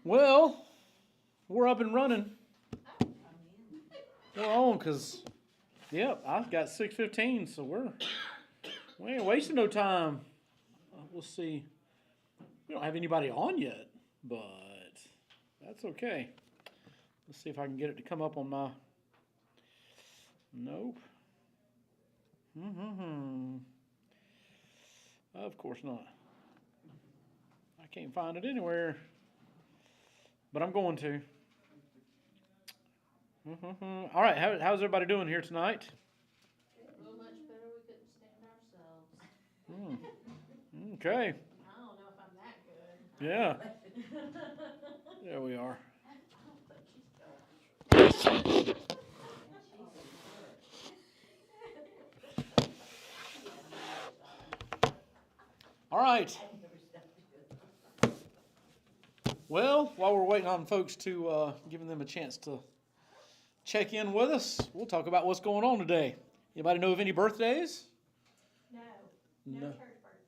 Well, we're up and running. We're on because, yep, I've got 6:15, so we ain't wasting no time. We'll see. We don't have anybody on yet, but that's okay. Let's see if I can get it to come up on my. Nope. Of course not. I can't find it anywhere, but I'm going to. All right, how's everybody doing here tonight? Well, much better. We couldn't stand ourselves. Okay. I don't know if I'm that good. Yeah. There we are. All right. Well, while we're waiting on folks to giving them a chance to check in with us, we'll talk about what's going on today. Anybody know of any birthdays? No.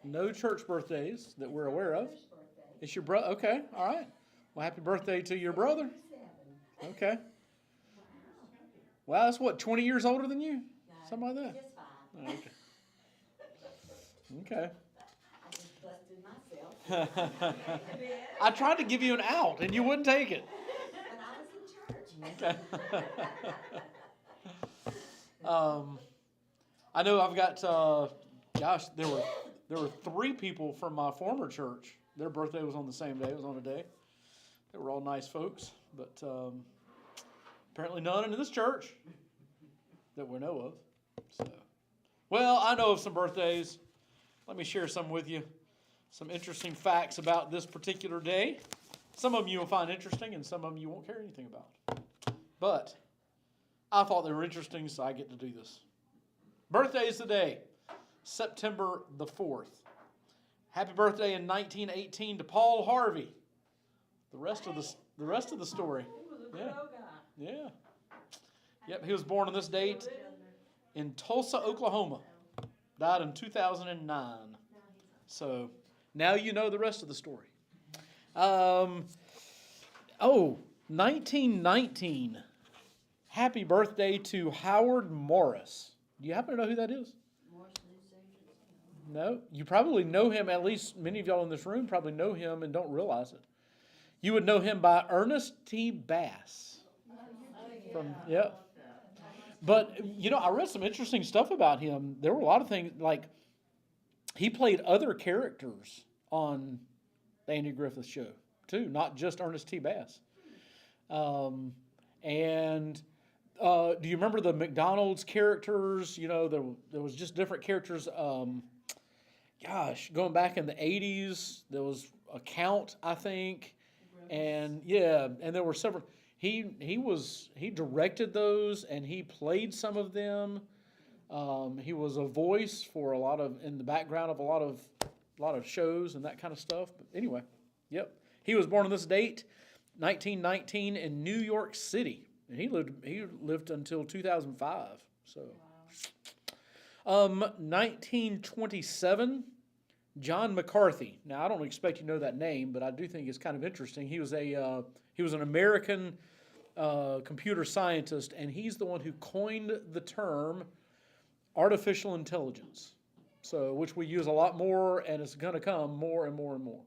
No church birthdays that we're aware of. It's your brother. Okay. All right. Well, happy birthday to your brother. Okay. Wow, that's what, 20 years older than you? Something like that? Just fine. Oh, okay. I just busted myself. I tried to give you an out, and you wouldn't take it. When I was in church. Okay. I know I've got, there were 3 people from my former church. Their birthday was on the same day. It was on a day. They were all nice folks, but apparently none in this church that we know of. So, well, I know of some birthdays. Let me share some with you. Some interesting facts about this particular day. Some of them you will find interesting, and some of them you won't care anything about. But I thought they were interesting, so I get to do this. Birthdays today, September the 4th. Happy birthday in 1918 to Paul Harvey. The rest of the story. Yeah. Yep, he was born on this date in Tulsa, Oklahoma. Died in 2009. So now you know the rest of the story. 1919. Happy birthday to Howard Morris. Do you happen to know who that is? No? You probably know him, at least many of y'all in this room probably know him and don't realize it. You would know him by Ernest T. Bass. But, I read some interesting stuff about him. There were a lot of things, like, he played other characters on the Andy Griffith Show, too, not just Ernest T. Bass. Do you remember the McDonald's characters? There was just different characters. Going back in the 80s, there was a Count, I think. And there were several. He directed those, and he played some of them. He was a voice for in the background of a lot of shows and that kind of stuff. But anyway, yep. He was born on this date, 1919, in New York City. And he lived until 2005. So, 1927, John McCarthy. Now, I don't expect you to know that name, but I do think it's kind of interesting. He was an American computer scientist, and he's the one who coined the term artificial intelligence. So, which we use a lot more, and it's going to come more and more and more.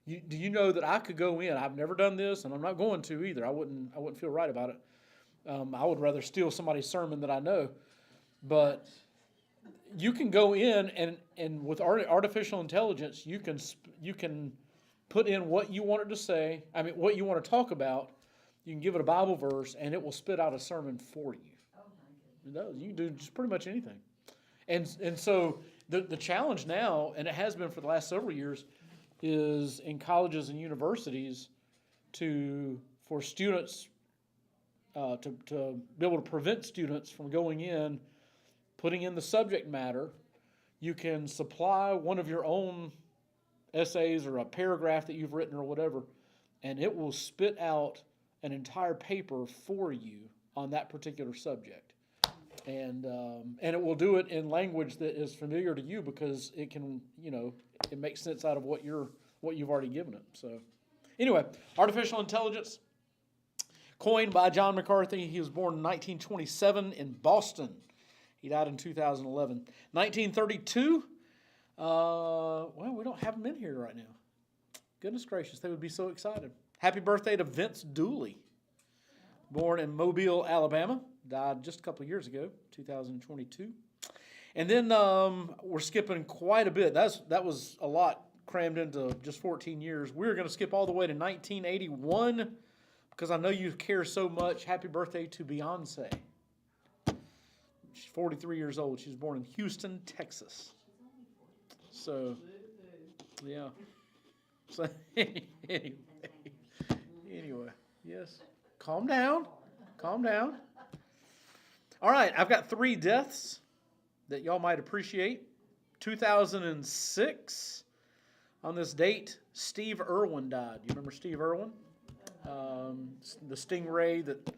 Do you know that I could go in? I've never done this, and I'm not going to either. I wouldn't feel right about it. I would rather steal somebody's sermon that I know. But you can go in and with artificial intelligence, you can put in what you want it to say. I mean, what you want to talk about. You can give it a Bible verse, and it will spit out a sermon for you. Oh my goodness! It does. You can do just pretty much anything. And so the challenge now, and it has been for the last several years, is in colleges and universities for students to be able to prevent students from going in, putting in the subject matter. You can supply one of your own essays or a paragraph that you've written or whatever, and it will spit out an entire paper for you on that particular subject. and it will do it in language that is familiar to you because it can, it makes sense out of what you've already given it. So, anyway, artificial intelligence, coined by John McCarthy. He was born in 1927 in Boston. He died in 2011. 1932. Well, we don't have him in here right now. Goodness gracious, they would be so excited. Happy birthday to Vince Dooley. Born in Mobile, Alabama. Died just a couple of years ago, 2022. And then we're skipping quite a bit. That was a lot crammed into just 14 years. We're going to skip all the way to 1981 because I know you care so much. Happy birthday to Beyonce. She's 43 years old. She was born in Houston, Texas. So, yeah. So, anyway, yes. Calm down. Calm down. All right, I've got 3 deaths that y'all might appreciate. 2006, on this date, Steve Irwin died. You remember Steve Irwin? The stingray that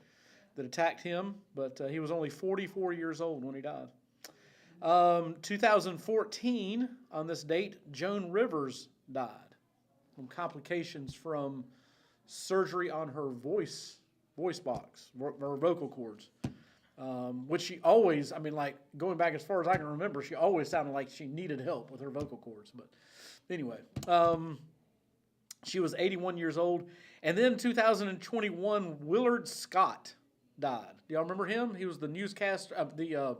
attacked him, but he was only 44 years old when he died. 2014, on this date, Joan Rivers died from complications from surgery on her voice box, her vocal cords, which she always, going back as far as I can remember, she always sounded like she needed help with her vocal cords. But anyway, she was 81 years old. And then 2021, Willard Scott died. Do y'all remember him? He was the newscaster, the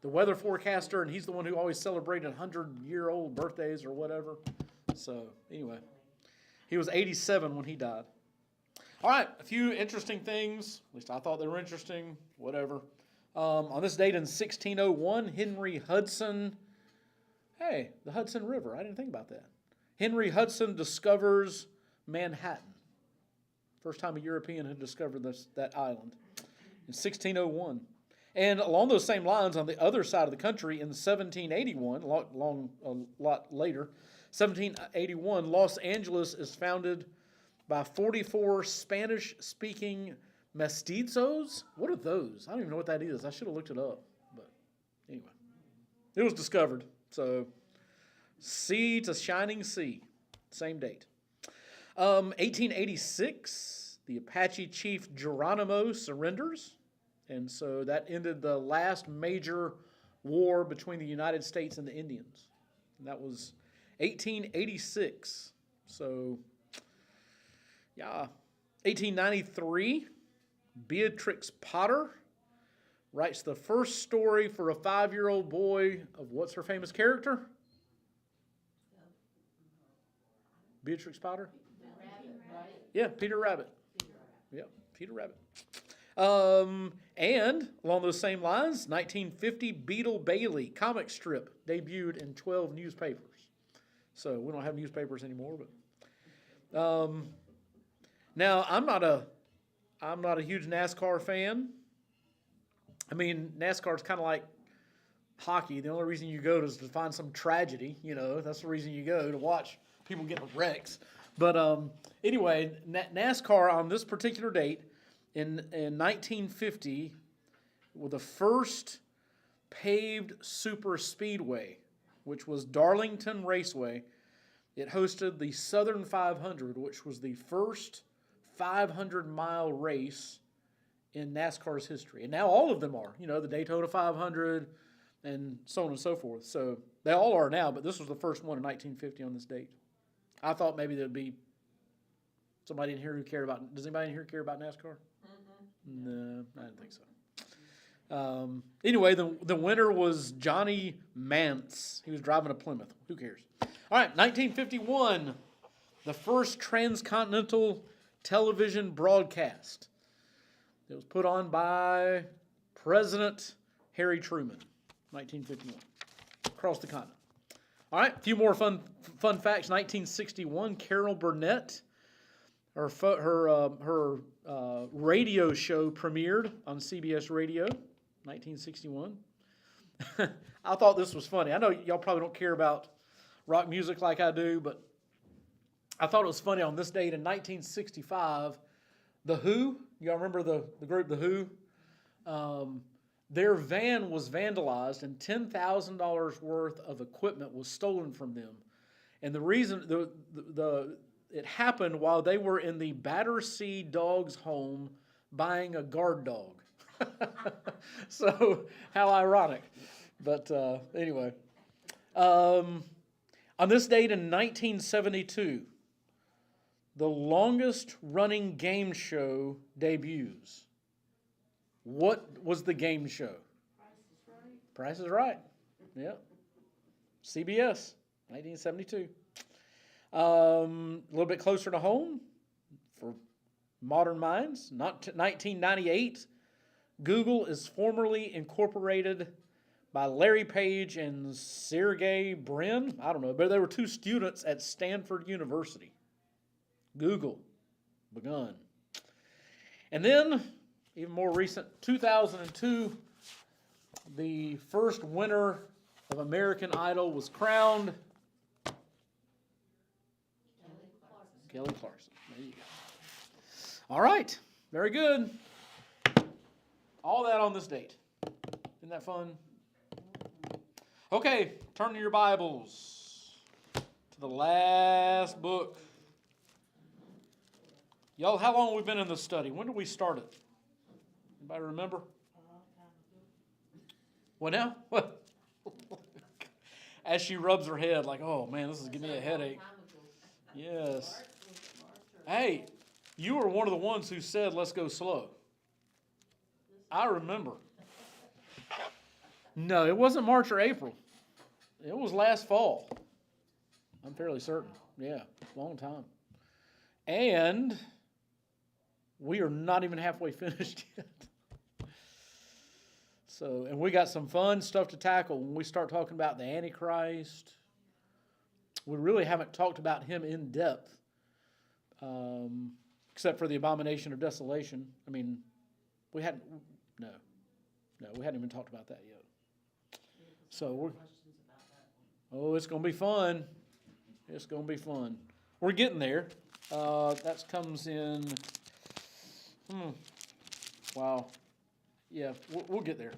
weather forecaster, and he's the one who always celebrated 100-year-old birthdays or whatever. So anyway, he was 87 when he died. All right, a few interesting things. At least I thought they were interesting. Whatever. On this date in 1601, Henry Hudson. Hey, the Hudson River. I didn't think about that. Henry Hudson discovers Manhattan. First time a European had discovered that island in 1601. And along those same lines, on the other side of the country, in 1781, a lot later, 1781, Los Angeles is founded by 44 Spanish-speaking mestizos. What are those? I don't even know what that is. I should have looked it up. But anyway, it was discovered. So, sea to shining sea, same date. 1886, the Apache chief Geronimo surrenders. And so that ended the last major war between the United States and the Indians. And that was 1886. So, yeah. 1893, Beatrix Potter writes the first story for a 5-year-old boy of what's her famous character? Beatrix Potter? Rabbit, right? Yeah, Peter Rabbit. Yeah, Peter Rabbit. And along those same lines, 1950, Beetle Bailey comic strip debuted in 12 newspapers. So we don't have newspapers anymore, but now I'm not a huge NASCAR fan. I mean, NASCAR is kind of like hockey. The only reason you go is to find some tragedy. That's the reason you go, to watch people get in wrecks. But anyway, NASCAR on this particular date in 1950 was the first paved super speedway, which was Darlington Raceway. It hosted the Southern 500, which was the first 500-mile race in NASCAR's history. And now all of them are, the Daytona 500 and so on and so forth. So they all are now, but this was the first one in 1950 on this date. I thought maybe there'd be somebody in here who cared about, does anybody in here care about NASCAR? Mm-hmm. No, I didn't think so. Anyway, the winner was Johnny Mantz. He was driving a Plymouth. Who cares? All right, 1951, the first transcontinental television broadcast. It was put on by President Harry Truman, 1951, across the continent. All right, a few more fun facts. 1961, Carol Burnett, her radio show premiered on CBS Radio, 1961. I thought this was funny. I know y'all probably don't care about rock music like I do, but I thought it was funny. On this date in 1965, The Who, y'all remember the group The Who? their van was vandalized and $10,000 worth of equipment was stolen from them. And the reason it happened while they were in the Battersea Dogs home buying a guard dog. So, how ironic. But anyway. On this date in 1972, the longest running game show debuts. What was the game show? Price is Right. Yep. CBS, 1972. A little bit closer to home for modern minds, 1998. Google is formally incorporated by Larry Page and Sergey Brin. I don't know, but they were two students at Stanford University. Google begun. And then, even more recent, 2002, the first winner of American Idol was crowned Kelly Clarkson. There you go. All right, very good. All that on this date. Isn't that fun? Okay, turn to your Bibles to the last book. Y'all, how long have we been in this study? When did we start it? Anybody remember? What now? What? As she rubs her head like, oh man, this is giving me a headache. Yes. Hey, you were one of the ones who said, let's go slow. I remember. No, it wasn't March or April. It was last fall. I'm fairly certain. Yeah, long time. And we are not even halfway finished yet. So, and we got some fun stuff to tackle when we start talking about the Antichrist. We really haven't talked about him in depth, except for the abomination of desolation. I mean, we hadn't even talked about that yet. So it's going to be fun. It's going to be fun. We're getting there. That comes in. Wow. Yeah, we'll get there.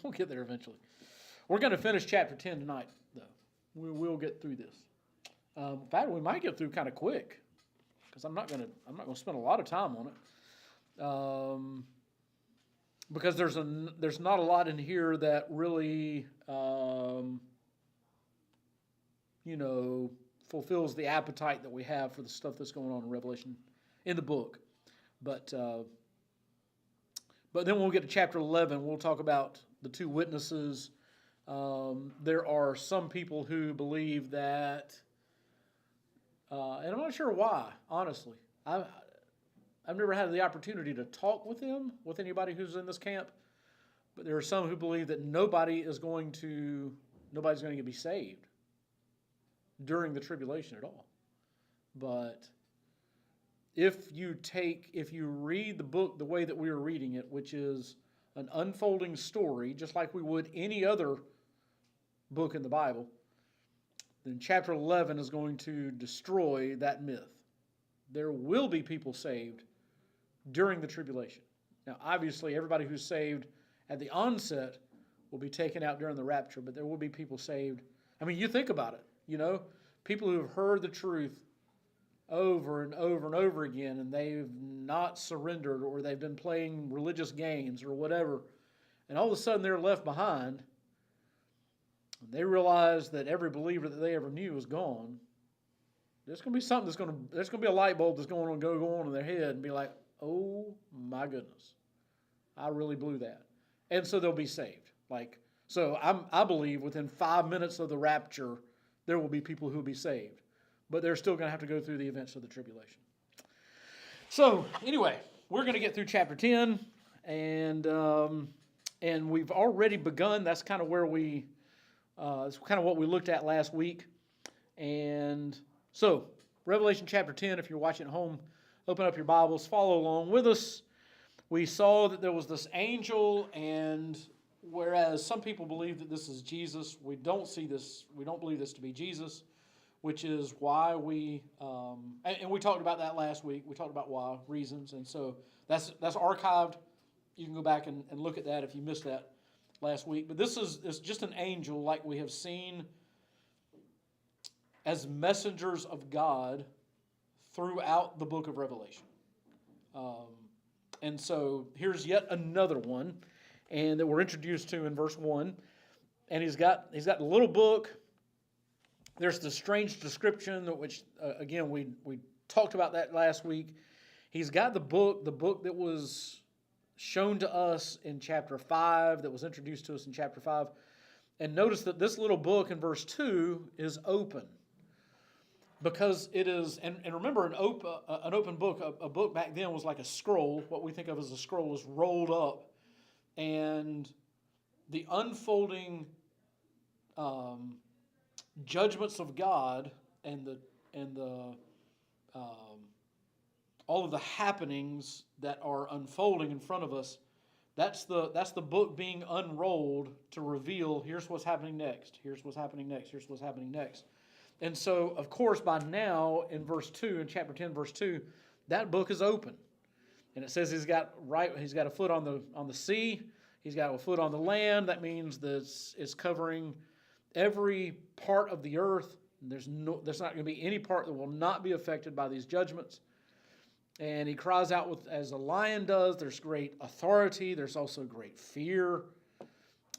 We'll get there eventually. We're going to finish chapter 10 tonight, though. We will get through this. In fact, we might get through kind of quick, because I'm not going to spend a lot of time on it. Because there's not a lot in here that really fulfills the appetite that we have for the stuff that's going on in Revelation in the book. But then when we get to chapter 11, we'll talk about the two witnesses. There are some people who believe that, and I'm not sure why, honestly. I've never had the opportunity to talk with anybody who's in this camp, but there are some who believe that nobody's going to be saved during the tribulation at all. But if you read the book the way that we are reading it, which is an unfolding story, just like we would any other book in the Bible, then chapter 11 is going to destroy that myth. There will be people saved during the tribulation. Now, obviously, everybody who's saved at the onset will be taken out during the rapture, but there will be people saved. I mean, you think about it, people who have heard the truth over and over and over again, and they've not surrendered, or they've been playing religious games or whatever, and all of a sudden they're left behind, and they realize that every believer that they ever knew is gone. There's going to be something there's going to be a light bulb that's going to go on in their head and be like, oh my goodness, I really blew that. And so they'll be saved. I believe within 5 minutes of the rapture, there will be people who will be saved. But they're still going to have to go through the events of the tribulation. So anyway, we're going to get through chapter 10, and we've already begun. That's kind of where it's kind of what we looked at last week. And so, Revelation chapter 10, if you're watching at home, open up your Bibles, follow along with us. We saw that there was this angel, and whereas some people believe that this is Jesus, we don't believe this to be Jesus, which is why and we talked about that last week. We talked about why, reasons, and so that's archived you can go back and look at that if you missed that last week. But this is just an angel like we have seen as messengers of God throughout the book of Revelation. And so here's yet another one, and that we're introduced to in verse 1. And he's got a little book. There's the strange description, which, again, we talked about that last week. He's got the book that was shown to us in chapter 5, that was introduced to us in chapter 5. And notice that this little book in verse 2 is open. Because it is, and remember, an open book, a book back then was like a scroll. What we think of as a scroll is rolled up. And the unfolding judgments of God and the all of the happenings that are unfolding in front of us, that's the book being unrolled to reveal, here's what's happening next, here's what's happening next, here's what's happening next. And so, of course, by now, in verse 2, in chapter 10, verse 2, that book is open. And it says he's got a foot on the sea, he's got a foot on the land. That means that it's covering every part of the earth. There's not going to be any part that will not be affected by these judgments. And he cries out as a lion does. There's great authority. There's also great fear.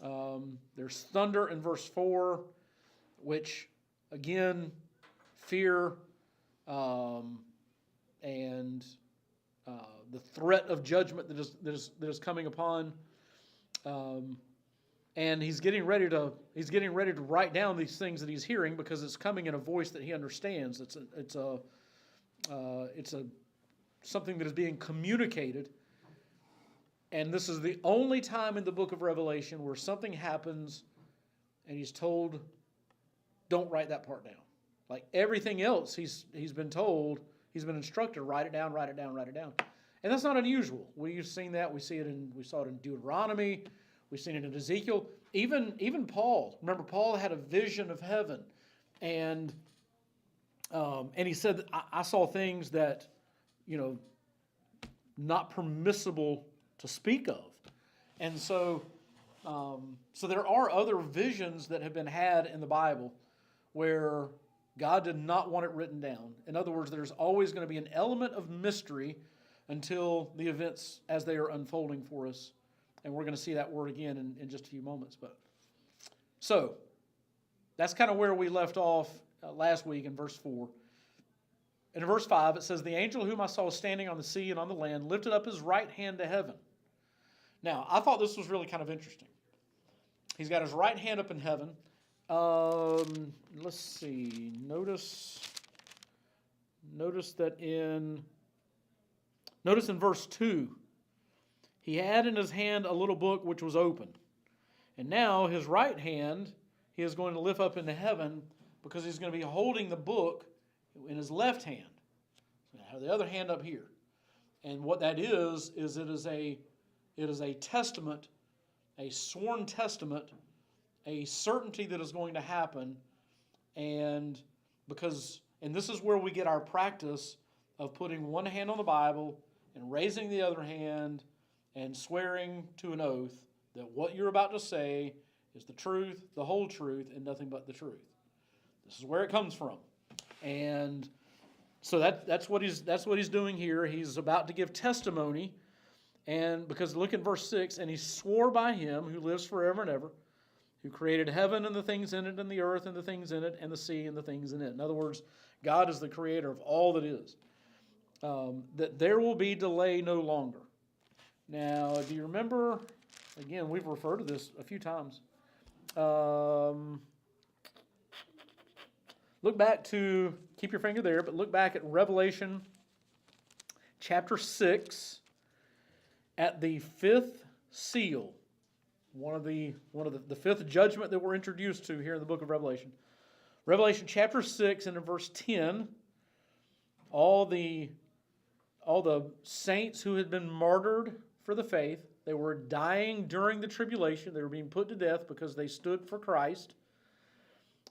There's thunder in verse 4, which, again, fear and the threat of judgment that is coming upon. And he's getting ready to write down these things that he's hearing, because it's coming in a voice that he understands. It's something that is being communicated. And this is the only time in the book of Revelation where something happens and he's told, don't write that part down. Like everything else, he's been told, he's been instructed, write it down, write it down, write it down. And that's not unusual. We've seen that. We saw it in Deuteronomy. We've seen it in Ezekiel. Even Paul. Remember, Paul had a vision of heaven, and he said, I saw things that, not permissible to speak of. And so there are other visions that have been had in the Bible where God did not want it written down. In other words, there's always going to be an element of mystery until the events as they are unfolding for us. And we're going to see that word again in just a few moments. So that's kind of where we left off last week in verse 4. And in verse 5, it says, the angel whom I saw standing on the sea and on the land lifted up his right hand to heaven. Now, I thought this was really kind of interesting. He's got his right hand up in heaven. Let's see. Notice in verse 2, he had in his hand a little book which was open. And now his right hand he is going to lift up into heaven, because he's going to be holding the book in his left hand. So I have the other hand up here. And what that is it is a testament, a sworn testament, a certainty that is going to happen. And this is where we get our practice of putting one hand on the Bible and raising the other hand and swearing to an oath that what you're about to say is the truth, the whole truth, and nothing but the truth. This is where it comes from. And so that's what he's doing here. He's about to give testimony. And because look at verse 6, and he swore by him who lives forever and ever, who created heaven and the things in it, and the earth and the things in it, and the sea and the things in it. In other words, God is the creator of all that is. That there will be delay no longer. Now, do you remember, again, we've referred to this a few times. Look back to, keep your finger there, but look back at Revelation chapter 6 at the fifth seal. One of the fifth judgment that we're introduced to here in the book of Revelation. Revelation chapter 6 and in verse 10, all the saints who had been martyred for the faith, they were dying during the tribulation. They were being put to death because they stood for Christ.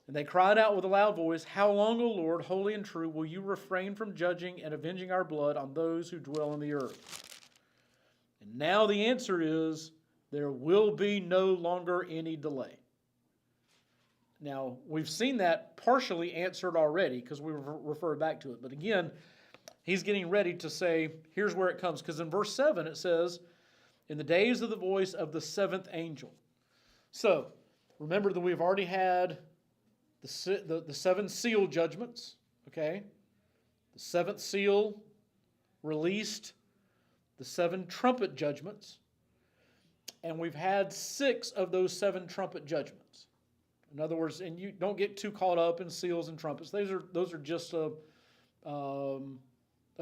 And they cried out with a loud voice, how long, O Lord, holy and true, will you refrain from judging and avenging our blood on those who dwell on the earth? And now the answer is there will be no longer any delay. Now, we've seen that partially answered already because we referred back to it. But again, he's getting ready to say, here's where it comes. Because in verse 7 it says, in the days of the voice of the seventh angel. So, remember that we've already had the seven seal judgments, okay? The seventh seal released the seven trumpet judgments. And we've had 6 of those 7 trumpet judgments. In other words, and you don't get too caught up in seals and trumpets. Those are just a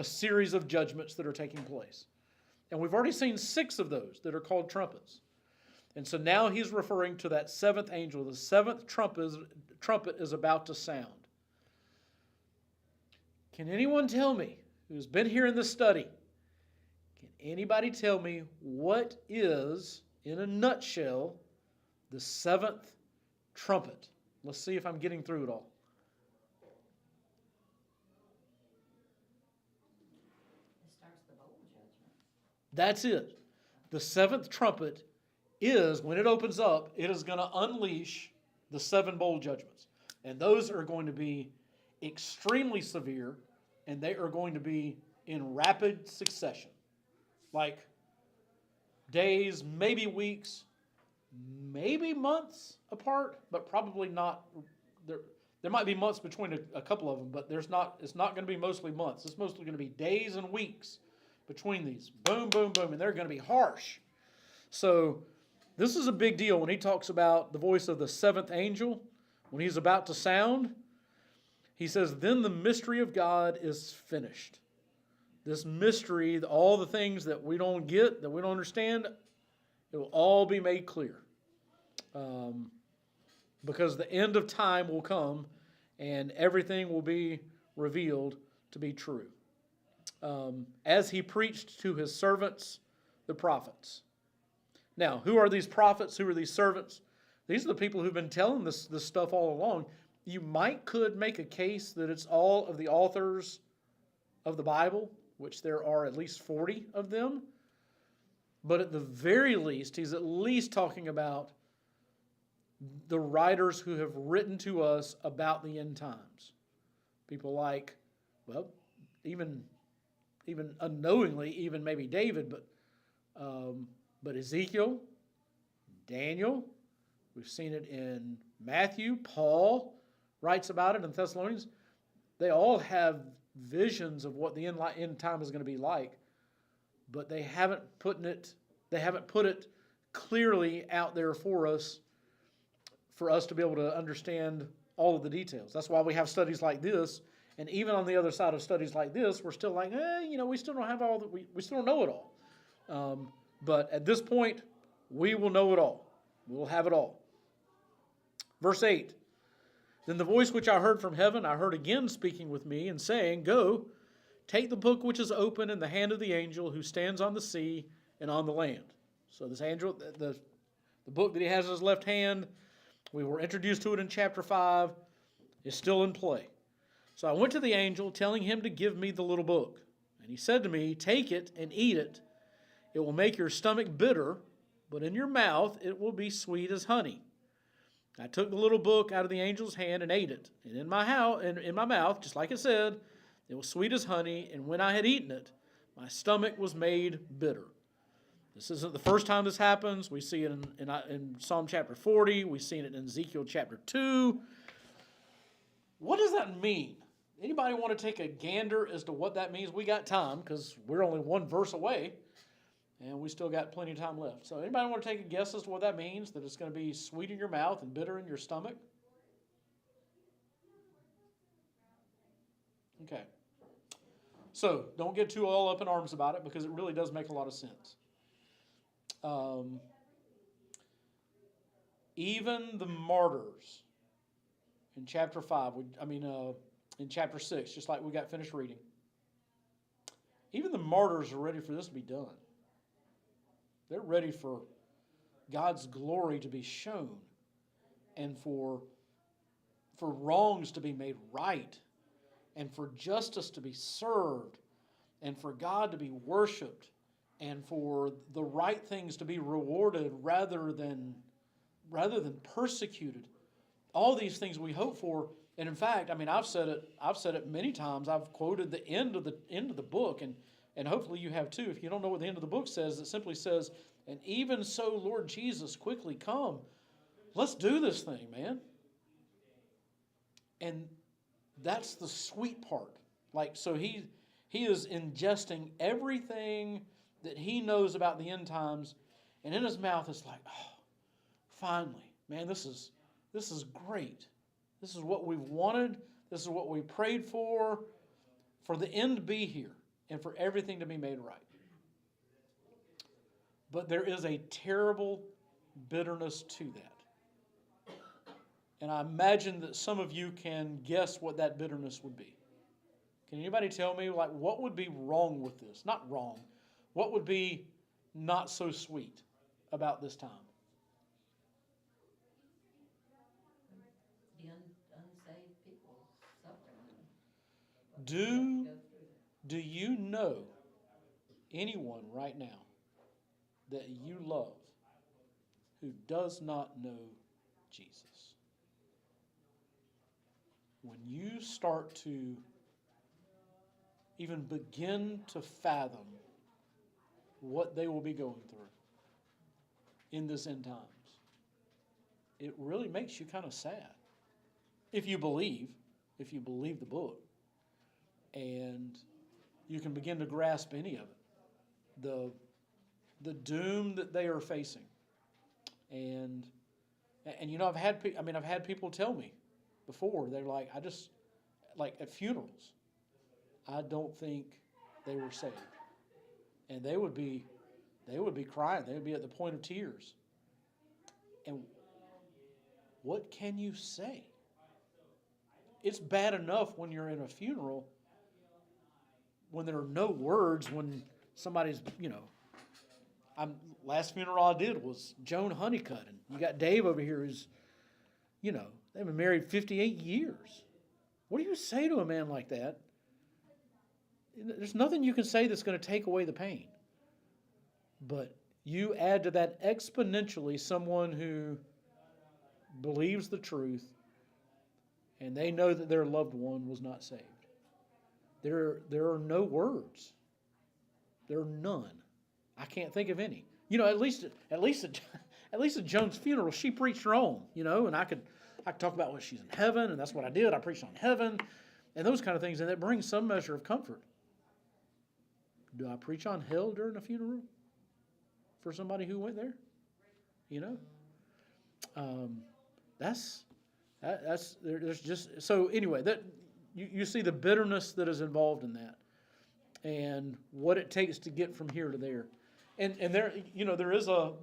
series of judgments that are taking place. And we've already seen 6 of those that are called trumpets. And so now he's referring to that 7th angel. The 7th trumpet is about to sound. Can anyone tell me, who's been here in this study, can anybody tell me what is, in a nutshell, the 7th trumpet? Let's see if I'm getting through it all. It starts the bowl judgment. That's it. The 7th trumpet is, when it opens up, it is going to unleash the 7 bowl judgments. And those are going to be extremely severe, and they are going to be in rapid succession. Like days, maybe weeks, maybe months apart, but probably not. There might be months between a couple of them, but it's not going to be mostly months. It's mostly going to be days and weeks between these. Boom, boom, boom, and they're going to be harsh. So this is a big deal when he talks about the voice of the 7th angel, when he's about to sound. He says, then the mystery of God is finished. This mystery, all the things that we don't get, that we don't understand, it will all be made clear. Because the end of time will come and everything will be revealed to be true. As he preached to his servants, the prophets. Now, who are these prophets? Who are these servants? These are the people who've been telling this stuff all along. You could make a case that it's all of the authors of the Bible, which there are at least 40 of them. But at the very least, he's at least talking about the writers who have written to us about the end times. People like, well, even unknowingly, even maybe David, but Ezekiel, Daniel, we've seen it in Matthew, Paul writes about it in Thessalonians. They all have visions of what the end time is going to be like, but they haven't put it clearly out there for us to be able to understand all of the details. That's why we have studies like this, and even on the other side of studies like this, we're still like, we still don't have we still don't know it all. But at this point, we will know it all. We will have it all. Verse 8, then the voice which I heard from heaven, I heard again speaking with me and saying, go, take the book which is open in the hand of the angel who stands on the sea and on the land. So this angel, the book that he has in his left hand, we were introduced to it in chapter 5, is still in play. So I went to the angel, telling him to give me the little book. And he said to me, take it and eat it. It will make your stomach bitter, but in your mouth it will be sweet as honey. I took the little book out of the angel's hand and ate it. And in my mouth, just like it said, it was sweet as honey. And when I had eaten it, my stomach was made bitter. This isn't the first time this happens. We see it in Psalm chapter 40. We've seen it in Ezekiel chapter 2. What does that mean? Anybody want to take a gander as to what that means? We got time because we're only one verse away. And we still got plenty of time left. So anybody want to take a guess as to what that means? That it's going to be sweet in your mouth and bitter in your stomach? Okay. So don't get too all up in arms about it because it really does make a lot of sense. Even the martyrs in chapter 5, in chapter 6, just like we got finished reading, even the martyrs are ready for this to be done. They're ready for God's glory to be shown and for wrongs to be made right and for justice to be served and for God to be worshiped and for the right things to be rewarded rather than persecuted. All these things we hope for. And in fact, I mean, I've said it many times. I've quoted the end of the book, and hopefully you have too. If you don't know what the end of the book says, it simply says, "And even so, Lord Jesus, quickly come. Let's do this thing, man." And that's the sweet part. Like, so he is ingesting everything that he knows about the end times, and in his mouth it's like, oh, finally, man, this is great. This is what we've wanted. This is what we prayed for the end to be here and for everything to be made right. But there is a terrible bitterness to that. And I imagine that some of you can guess what that bitterness would be. Can anybody tell me, like, what would be wrong with this? Not wrong. What would be not so sweet about this time? The unsaved people suffering. Do you know anyone right now that you love who does not know Jesus? When you start to even begin to fathom what they will be going through in this end times, it really makes you kind of sad. If you believe the book, and you can begin to grasp any of it, the doom that they are facing, and you know, I've had people tell me before, they're like, like at funerals, I don't think they were saved, and they would be crying, they would be at the point of tears, and what can you say? It's bad enough when you're in a funeral, when there are no words, when somebody's, you know, last funeral I did was Joan Honeycutt, and you got Dave over here who's, you know, they've been married 58 years. What do you say to a man like that? There's nothing you can say that's going to take away the pain. But you add to that exponentially someone who believes the truth, and they know that their loved one was not saved. There are no words. There are none. I can't think of any. You know, at least at Joan's funeral, she preached her own. You know, and I could talk about what she's in heaven, and that's what I did. I preached on heaven, and those kind of things, and that brings some measure of comfort. Do I preach on hell during a funeral for somebody who went there? You know, there's just, so anyway, that you see the bitterness that is involved in that, and what it takes to get from here to there, and there, you know, there is a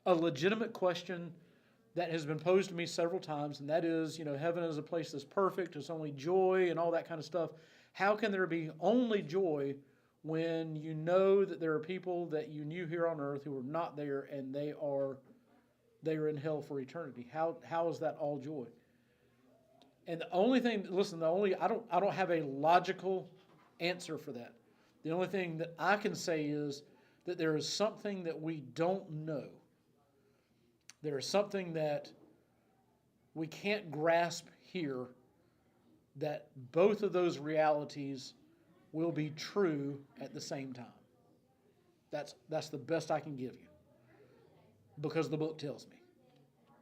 legitimate question that has been posed to me several times, and that is, you know, heaven is a place that's perfect, it's only joy and all that kind of stuff. How can there be only joy when you know that there are people that you knew here on earth who are not there, and they are in hell for eternity? How is that all joy? And the only thing, listen, I don't have a logical answer for that. The only thing that I can say is that there is something that we don't know. There is something that we can't grasp here, that both of those realities will be true at the same time. That's the best I can give you, because the book tells me.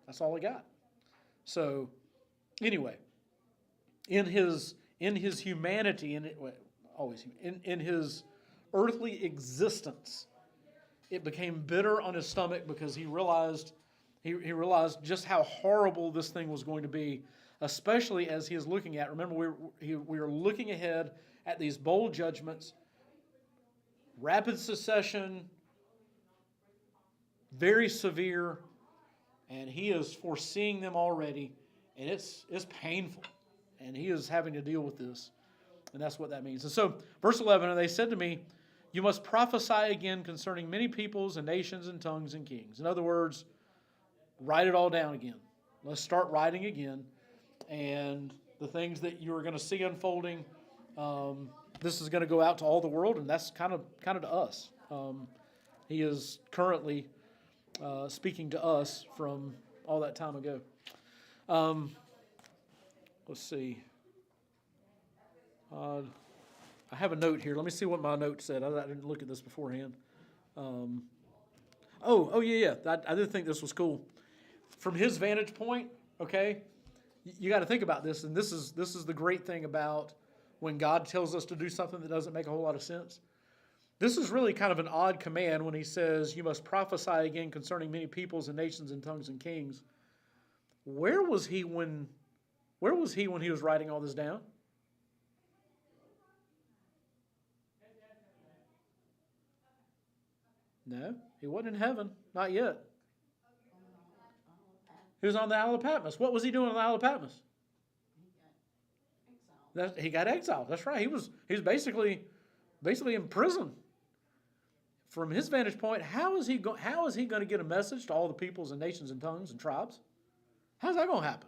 That's all I got. So, anyway, in his humanity, in his earthly existence, it became bitter on his stomach because he realized just how horrible this thing was going to be, especially as he is looking at. Remember, we are looking ahead at these bold judgments, rapid succession, very severe, and he is foreseeing them already, and it's painful, and he is having to deal with this, and that's what that means. And so, verse 11, and they said to me, you must prophesy again concerning many peoples and nations and tongues and kings. In other words, write it all down again. Let's start writing again, and the things that you are going to see unfolding, this is going to go out to all the world, and that's kind of to us. He is currently speaking to us from all that time ago. Let's see. I have a note here. Let me see what my note said. I didn't look at this beforehand. Yeah. I did think this was cool. From his vantage point, okay, you got to think about this, and this is the great thing about when God tells us to do something that doesn't make a whole lot of sense. This is really kind of an odd command when he says, you must prophesy again concerning many peoples and nations and tongues and kings. Where was he when he was writing all this down? No, he wasn't in heaven. Not yet. He was on the Isle of Patmos. What was he doing on the Isle of Patmos? He got exiled. That's right. He was basically in prison. From his vantage point, how is he going to get a message to all the peoples and nations and tongues and tribes? How's that going to happen?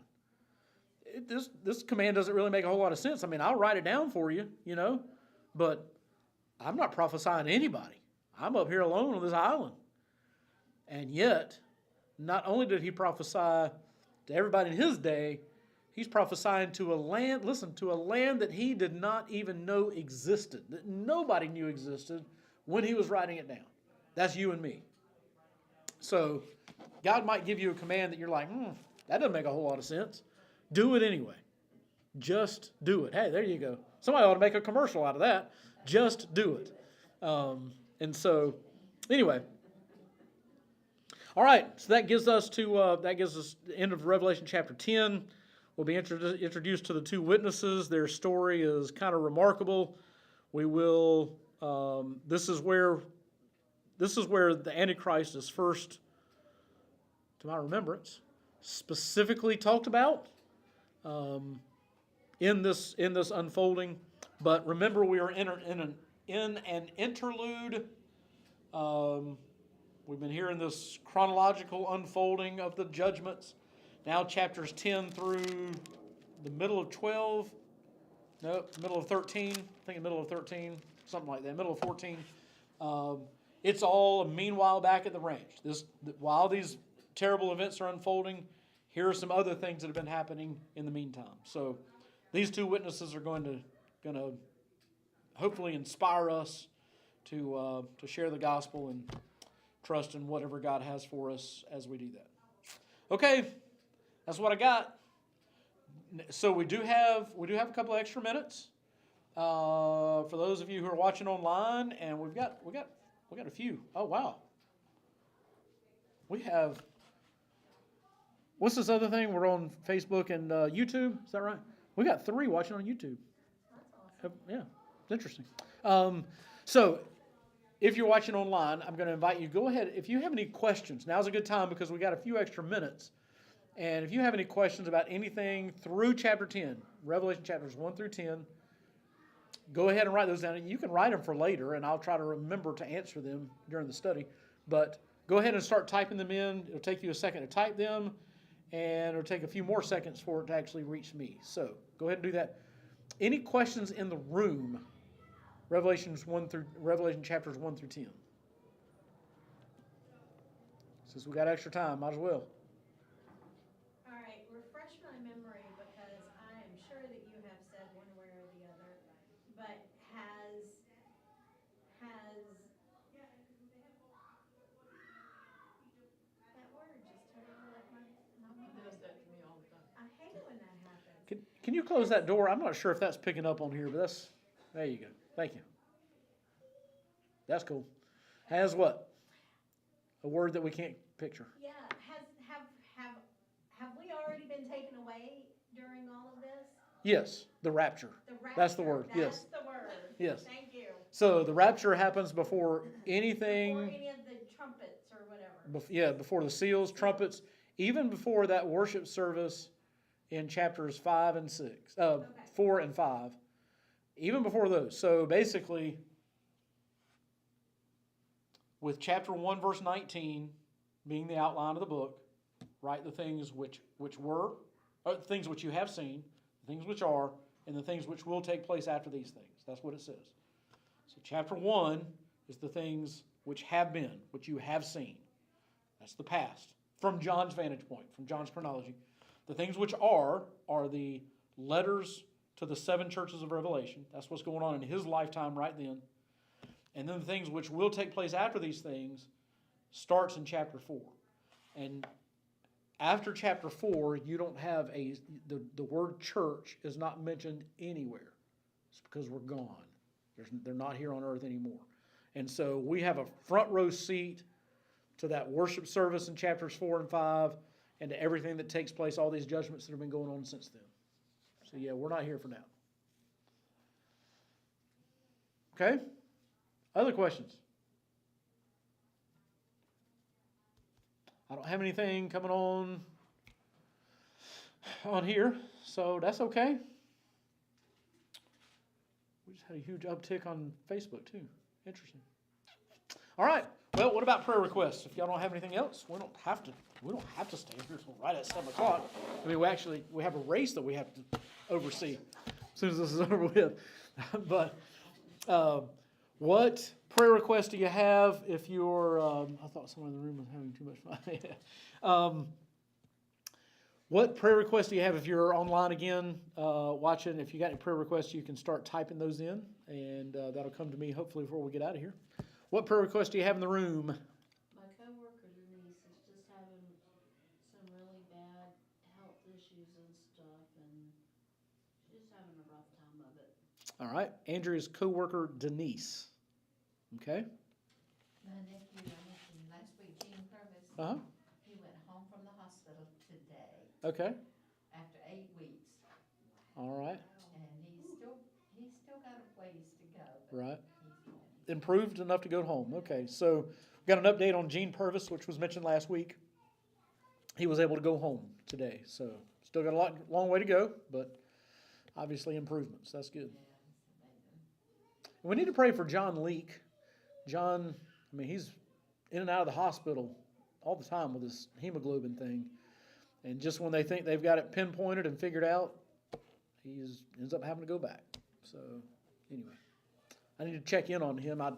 This command doesn't really make a whole lot of sense. I mean, I'll write it down for you, but I'm not prophesying to anybody. I'm up here alone on this island. And yet, not only did he prophesy to everybody in his day, he's prophesying to a land that he did not even know existed, that nobody knew existed when he was writing it down. That's you and me. So, God might give you a command that you're like, that doesn't make a whole lot of sense. Do it anyway. Just do it. Hey, there you go. Somebody ought to make a commercial out of that. Just do it. And so, anyway. All right, so that gives us the end of Revelation chapter 10. We'll be introduced to the two witnesses. Their story is kind of remarkable. We will. This is where the Antichrist is first, to my remembrance, specifically talked about in this unfolding. But remember, we are in an interlude. We've been hearing this chronological unfolding of the judgments. Now chapters 10 through the middle of 12. Nope, middle of 13. I think the middle of 13, something like that. Middle of 14. It's all meanwhile back at the ranch. While these terrible events are unfolding, here are some other things that have been happening in the meantime. So these two witnesses are going to hopefully inspire us to share the gospel and trust in whatever God has for us as we do that. Okay, that's what I got. So we do have a couple of extra minutes for those of you who are watching online, and we've got a few. Oh wow, we have. What's this other thing? We're on Facebook and YouTube. Is that right? We got 3 watching on YouTube. That's awesome. Yeah, it's interesting. So, if you're watching online, I'm going to invite you, go ahead. If you have any questions, now's a good time because we got a few extra minutes. And if you have any questions about anything through chapter 10, Revelation chapters 1 through 10, go ahead and write those down. And you can write them for later, and I'll try to remember to answer them during the study. But go ahead and start typing them in. It'll take you a second to type them, and it'll take a few more seconds for it to actually reach me. So go ahead and do that. Any questions in the room? Revelation chapters 1 through 10. Since we got extra time, might as well. All right, refresh my memory because I am sure that you have said one way or the other, but has that word just totally left my mind. He does that to me all the time. I hate it when that happens. Can you close that door? I'm not sure if that's picking up on here, but there you go. Thank you. That's cool. Has what? A word that we can't picture. Yeah, have we already been taken away during all of this? Yes, the rapture. The rapture. That's the word. That's Yes. the word. Yes. Thank you. So the rapture happens before anything. Before any of the trumpets or whatever. Before the seals, trumpets, even before that worship service in chapters 5 and 6, 4 and 5, even before those. So basically, with chapter 1, verse 19 being the outline of the book, write the things which were, or things which you have seen, the things which are, and the things which will take place after these things. That's what it says. So chapter 1 is the things which have been, which you have seen. That's the past. From John's vantage point, from John's chronology. The things which are the letters to the 7 churches of Revelation. That's what's going on in his lifetime right then. And then the things which will take place after these things starts in chapter 4. And after chapter 4, you don't have the word church is not mentioned anywhere. It's because we're gone. They're not here on earth anymore. And so we have a front row seat to that worship service in chapters 4 and 5 and to everything that takes place, all these judgments that have been going on since then. So yeah, we're not here for now. Okay? Other questions? I don't have anything coming on here, so that's okay. We just had a huge uptick on Facebook too. Interesting. All right. Well, what about prayer requests? If y'all don't have anything else, we don't have to stay here till right at 7 o'clock. I mean, we have a race that we have to oversee as soon as this is over with. But what prayer request do you have if you're? I thought someone in the room was having too much fun. What prayer request do you have if you're online again watching? If you got any prayer requests, you can start typing those in, and that'll come to me hopefully before we get out of here. What prayer request do you have in the room? My coworker Denise is just having some really bad health issues and stuff, and she's having a rough time of it. All right, Andrea's coworker Denise. Okay. My nephew, I mentioned last week, Gene Purvis, Uh huh. he went home from the hospital today Okay. after 8 weeks. All right. And he's still got a ways to go. But Right. he's Improved enough to go home. Okay, so we got an update on Gene Purvis, which was mentioned last week. He was able to go home today, so still got a long way to go, but obviously improvements. That's good. We need to pray for John Leake. John, I mean, he's in and out of the hospital all the time with this hemoglobin thing, and just when they think they've got it pinpointed and figured out, he ends up having to go back. So anyway. I need to check in on him. I'm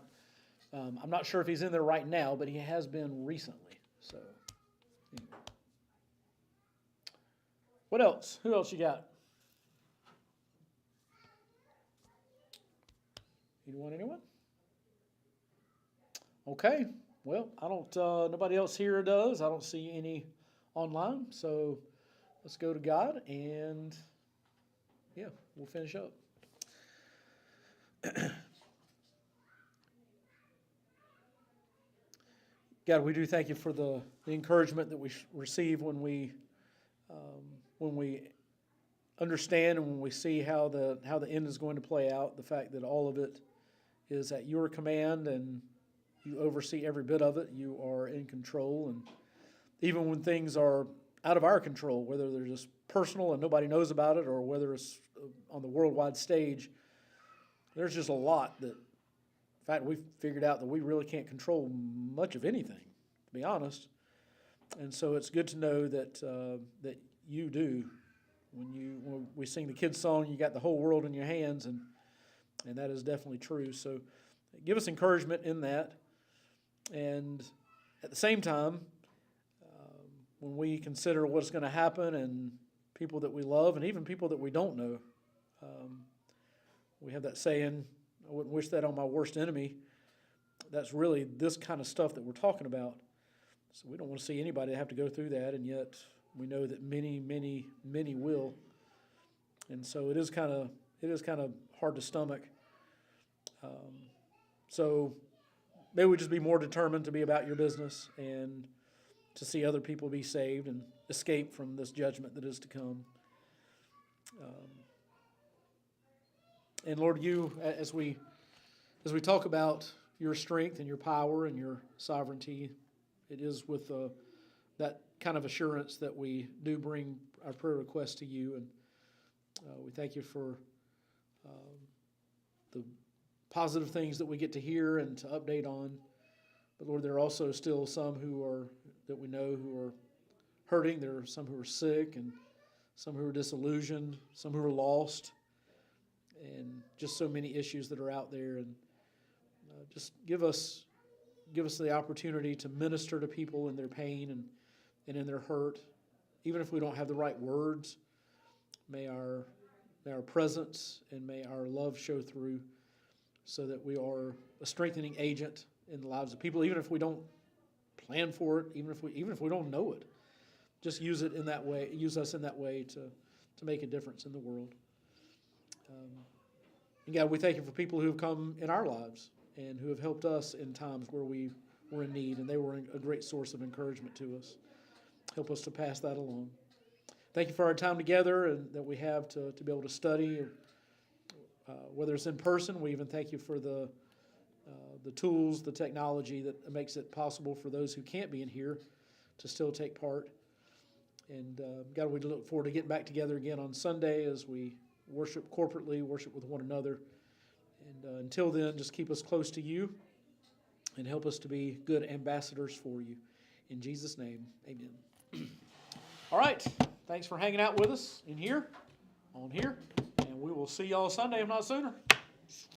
not sure if he's in there right now, but he has been recently. So, anyway. What else? Who else you got? Anyone? Okay. Well, I don't. Nobody else here does. I don't see any online. So, let's go to God and yeah, we'll finish up. God, we do thank you for the encouragement that we receive when we understand and when we see how the end is going to play out. The fact that all of it is at your command and you oversee every bit of it. You are in control, and even when things are out of our control, whether they're just personal and nobody knows about it, or whether it's on the worldwide stage, there's just a lot that. In fact, we've figured out that we really can't control much of anything, to be honest. And so it's good to know that that you do. When we sing the kids' song, you got the whole world in your hands, and that is definitely true. So give us encouragement in that. And at the same time, when we consider what's going to happen and people that we love and even people that we don't know, we have that saying, I wouldn't wish that on my worst enemy. That's really this kind of stuff that we're talking about. So we don't want to see anybody have to go through that, and yet we know that many, many, many will. And so it is kind of hard to stomach. So maybe we just be more determined to be about your business and to see other people be saved and escape from this judgment that is to come. And Lord, you, as we talk about your strength and your power and your sovereignty, it is with that kind of assurance that we do bring our prayer requests to you. And we thank you for the positive things that we get to hear and to update on. But Lord, there are also still some that we know who are hurting. There are some who are sick and some who are disillusioned, some who are lost. and just so many issues that are out there. And just give us the opportunity to minister to people in their pain and in their hurt, even if we don't have the right words. May our presence and may our love show through, so that we are a strengthening agent in the lives of people, even if we don't plan for it, even if we don't know it. Just use it in that way. Use us in that way to make a difference in the world. And God, we thank you for people who have come in our lives and who have helped us in times where we were in need, and they were a great source of encouragement to us. Help us to pass that along. Thank you for our time together and that we have to be able to study, whether it's in person. We even thank you for the tools, the technology that makes it possible for those who can't be in here to still take part. And God, we look forward to getting back together again on Sunday as we worship corporately, worship with one another. And until then, just keep us close to you and help us to be good ambassadors for you. In Jesus' name, amen. All right. Thanks for hanging out with us on here, and we will see y'all Sunday, if not sooner.